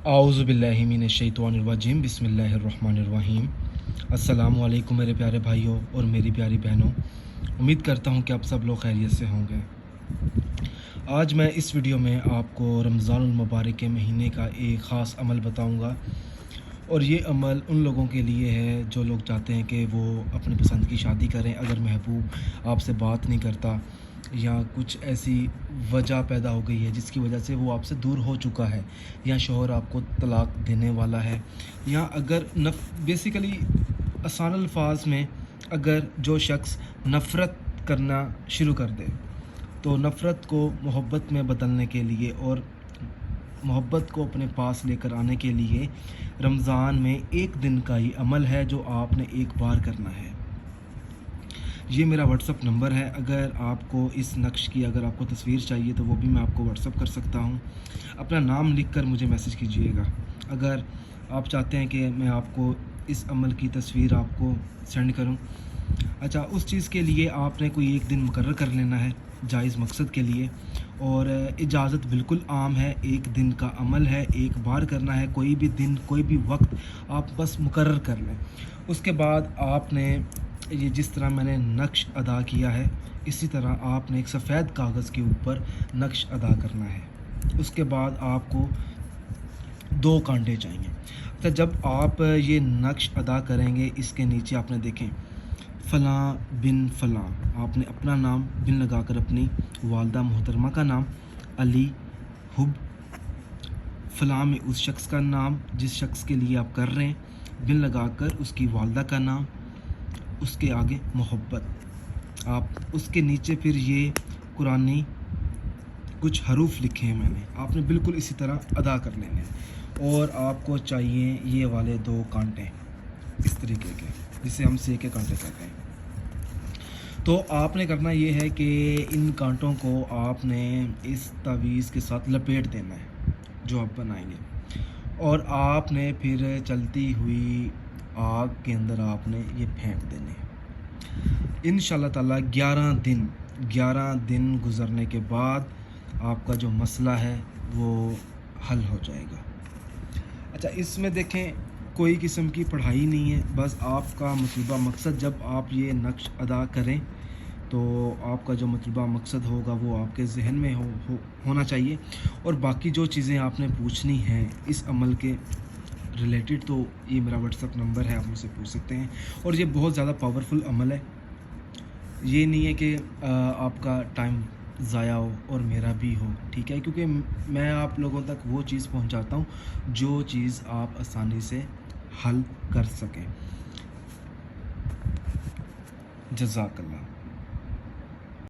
आऊज़ु बिल्लाहि मिनश्शैतानिर्रजीम बिस्मिल्लाहिर्रहमानिर्रहीम। अस्सलामु अलैकुम मेरे प्यारे भाइयों और मेरी प्यारी बहनों, उम्मीद करता हूँ कि आप सब लोग खैरियत से होंगे। आज मैं इस वीडियो में आपको रमज़ानुल मुबारक के महीने का एक ख़ास अमल बताऊँगा, और ये अमल उन लोगों के लिए है जो लोग चाहते हैं कि वो अपनी पसंद की शादी करें। अगर महबूब आपसे बात नहीं करता या कुछ ऐसी वजह पैदा हो गई है जिसकी वजह से वो आपसे दूर हो चुका है, या शौहर आपको तलाक देने वाला है, या अगर बेसिकली आसान अल्फाज में अगर जो शख्स नफ़रत करना शुरू कर दे, तो नफ़रत को मोहब्बत में बदलने के लिए और मोहब्बत को अपने पास लेकर आने के लिए रमज़ान में एक दिन का ही अमल है जो आपने एक बार करना है। ये मेरा व्हाट्सअप नंबर है। अगर आपको इस नक्श की अगर आपको तस्वीर चाहिए तो वो भी मैं आपको व्हाट्सअप कर सकता हूँ। अपना नाम लिख कर मुझे मैसेज कीजिएगा। अगर आप चाहते हैं कि मैं आपको इस अमल की तस्वीर आपको सेंड करूँ, अच्छा, उस चीज़ के लिए आपने कोई एक दिन मुकर्रर कर लेना है जायज़ मकसद के लिए, और इजाज़त बिल्कुल आम है। एक दिन का अमल है, एक बार करना है। कोई भी दिन कोई भी वक्त आप बस मुकर्रर कर लें। उसके बाद आपने ये जिस तरह मैंने नक्श अदा किया है, इसी तरह आपने एक सफ़ेद कागज़ के ऊपर नक्श अदा करना है। उसके बाद आपको 2 कांटे चाहिए। तो जब आप ये नक्श अदा करेंगे, इसके नीचे आपने देखें फ़लाँ बिन फ़लाँ, आपने अपना नाम बिन लगाकर अपनी वालदा मोहतरमा का नाम, अली हुब, फ़लाँ में उस शख्स का नाम जिस शख्स के लिए आप कर रहे हैं, बिन लगाकर उसकी वालदा का नाम, उसके आगे मोहब्बत। आप उसके नीचे फिर ये कुरानी कुछ हरूफ लिखे हैं मैंने, आपने बिल्कुल इसी तरह अदा कर लेने हैं। और आपको चाहिए ये वाले 2 कांटे इस तरीके के, जिसे हम से के कांटे कहते हैं। तो आपने करना ये है कि इन कांटों को आपने इस तावीज़ के साथ लपेट देना है जो आप बनाएंगे, और आपने फिर चलती हुई आग के अंदर आपने ये फेंक देने हैं। इंशाअल्लाह ताला 11 दिन गुज़रने के बाद आपका जो मसला है वो हल हो जाएगा। अच्छा, इसमें देखें कोई किस्म की पढ़ाई नहीं है, बस आपका मतलूबा मकसद, जब आप ये नक्श अदा करें तो आपका जो मतलूबा मकसद होगा वो आपके जहन में होना चाहिए। और बाकी जो चीज़ें आपने पूछनी हैं इस अमल के रिलेटेड, तो ये मेरा व्हाट्सअप नंबर है, आप मुझसे पूछ सकते हैं। और ये बहुत ज़्यादा पावरफुल अमल है। ये नहीं है कि आपका टाइम ज़ाया हो और मेरा भी हो, ठीक है, क्योंकि मैं आप लोगों तक वो चीज़ पहुंचाता हूं जो चीज़ आप आसानी से हल कर सकें। जज़ाकल्लाह।